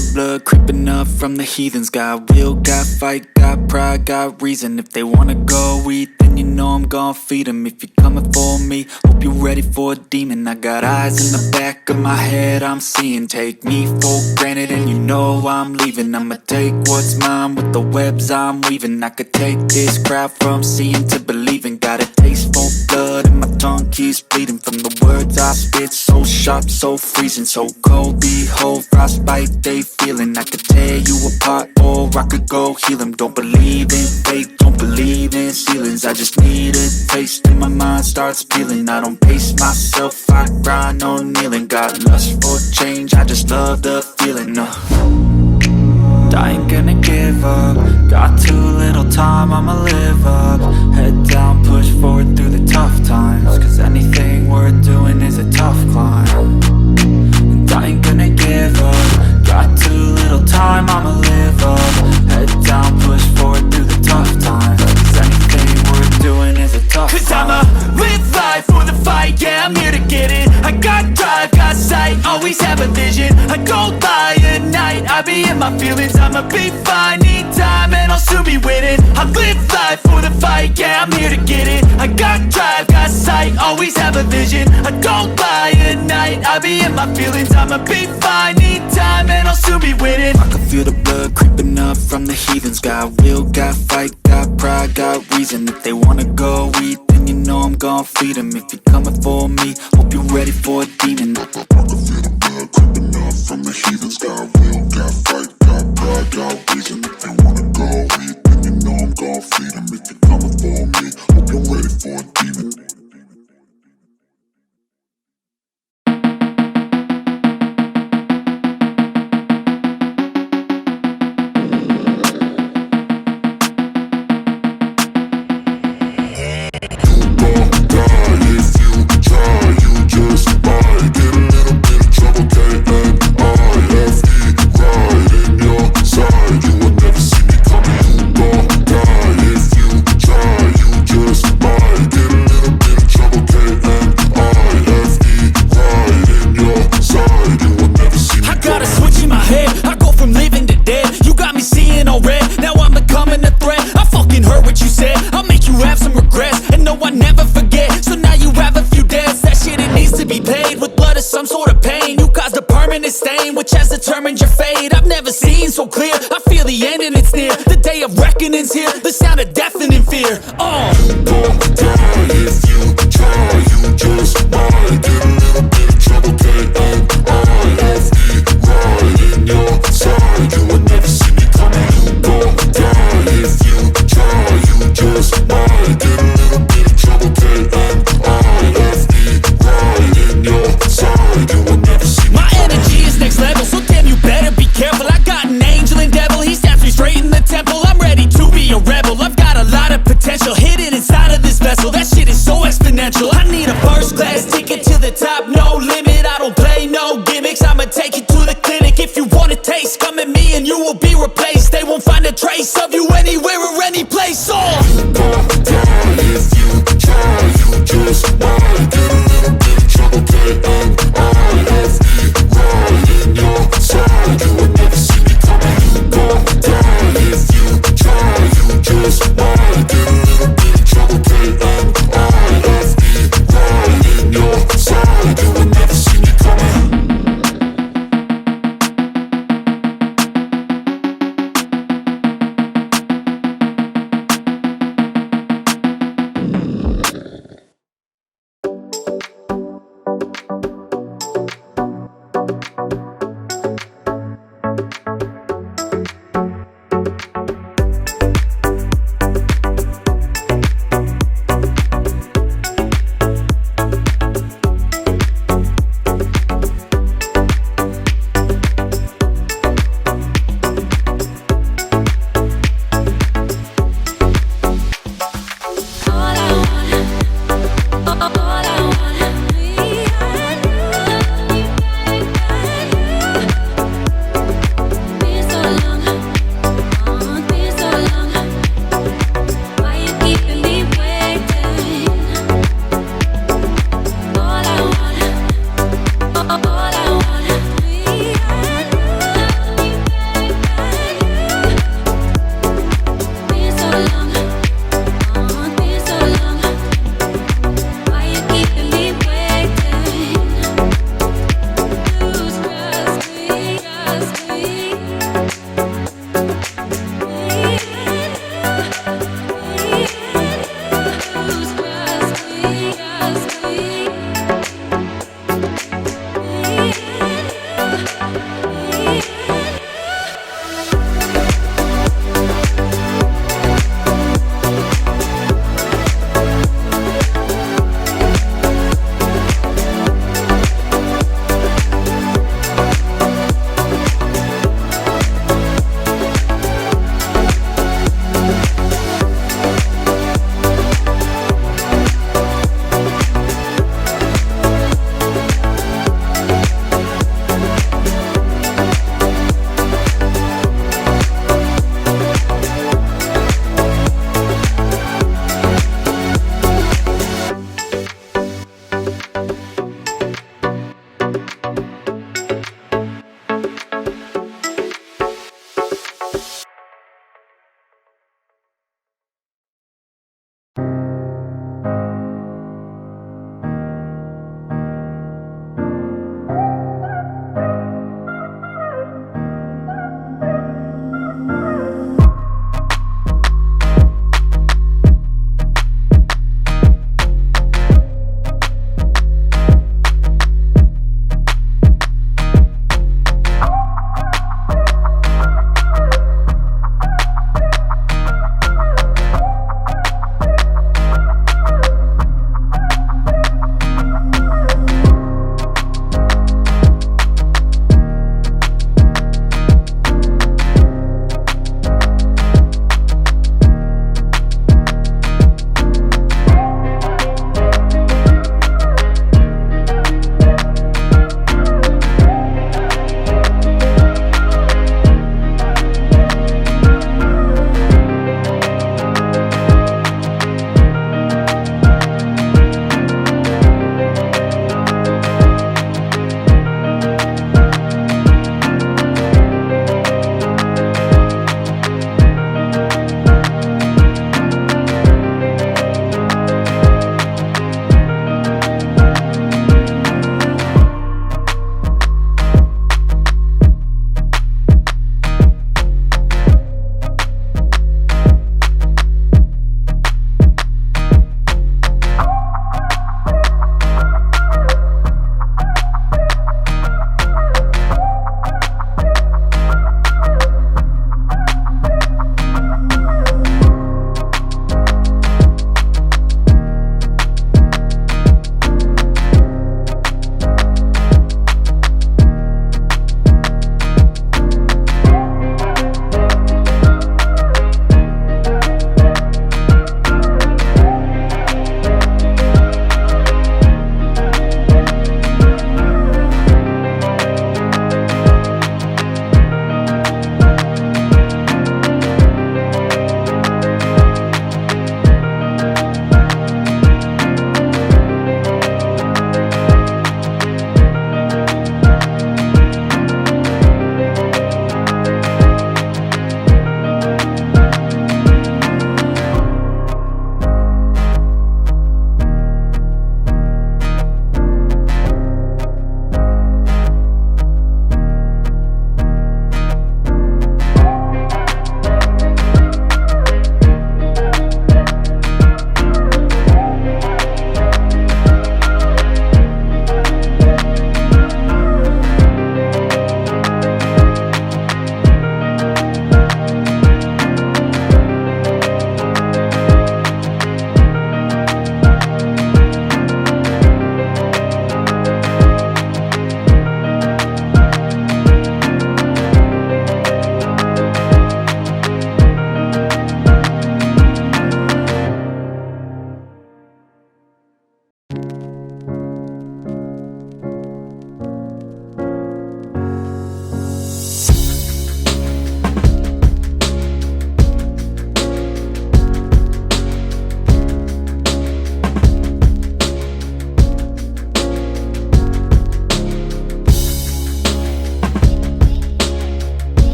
the blood creeping up from the heathens. Got will, got fight, got pride, got reason. If they wanna go eat, then you know I'm gon' feed them. If you're coming for me, hope you're ready for a demon. I got eyes in the back of my head, I'm seeing. Take me for granted and you know I'm leaving. I'ma take what's mine with the webs I'm weaving. I could take this crowd from seeing to believing. Got a taste for blood and my tongue keeps bleeding from the words I spit. So sharp, so freezing, so cold. Behold, frostbite they feeling. I could tear you apart or I could go heal them. Don't believe in fate, don't believe in ceilings. I just need a taste and my mind starts peeling. I don't pace myself, I grind on kneeling. Got lust for change, I just love the feeling. I ain't gonna give up. Got too little time, I'ma live up. Head down, push forward through the tough times. Cause anything worth doing is a tough climb. And I ain't gonna give up. Got too little time, I'ma live up. Head down, push forward through the tough times. Cause anything worth doing is a tough climb. Cause I'ma live life for the fight, yeah, I'm here to get it. I got drive, got sight, always have a vision. I don't lie at night, I be in my feelings. I'ma be fine, need time and I'll soon be winning. I live life for the fight, yeah, I'm here to get it. I got drive, got sight, always have a vision. I don't lie at night, I be in my feelings. I'ma be fine, need time and I'll soon be winning. I can feel the blood creeping up from the heathens. Got will, got fight, got pride, got reason. If they wanna go eat, then you know I'm gon' feed them. If you're coming for me, hope you're ready for a demon. I can feel the blood creeping up from the heathens. Got will, got fight, got pride, got reason. If they wanna go eat, then you know I'm gon' feed them. If you're coming for me, hope you're ready for a demon. Some sort of pain, you caused a permanent stain, which has determined your fate. I've never seen so clear, I feel the end and it's near. The day of reckoning's here, the sound of deafening fear. You gon' die if you try, you just might get a little bit of trouble, K-N-I-F-E, right in your side. You will never see me coming. You gon' die if you try, you just might get a little bit of trouble, K-N-I-F-E, right in your side. You will never see me. My energy is next level, so damn you better be careful. I got an angel and devil, he stabs me straight in the temple. I'm ready to be a rebel, I've got a lot of potential hidden inside of this vessel. That shit is so exponential. I need a first class ticket to the top, no limit. I don't play no gimmicks, I'ma take you to the clinic. If you want a taste, come at me and you will be replaced.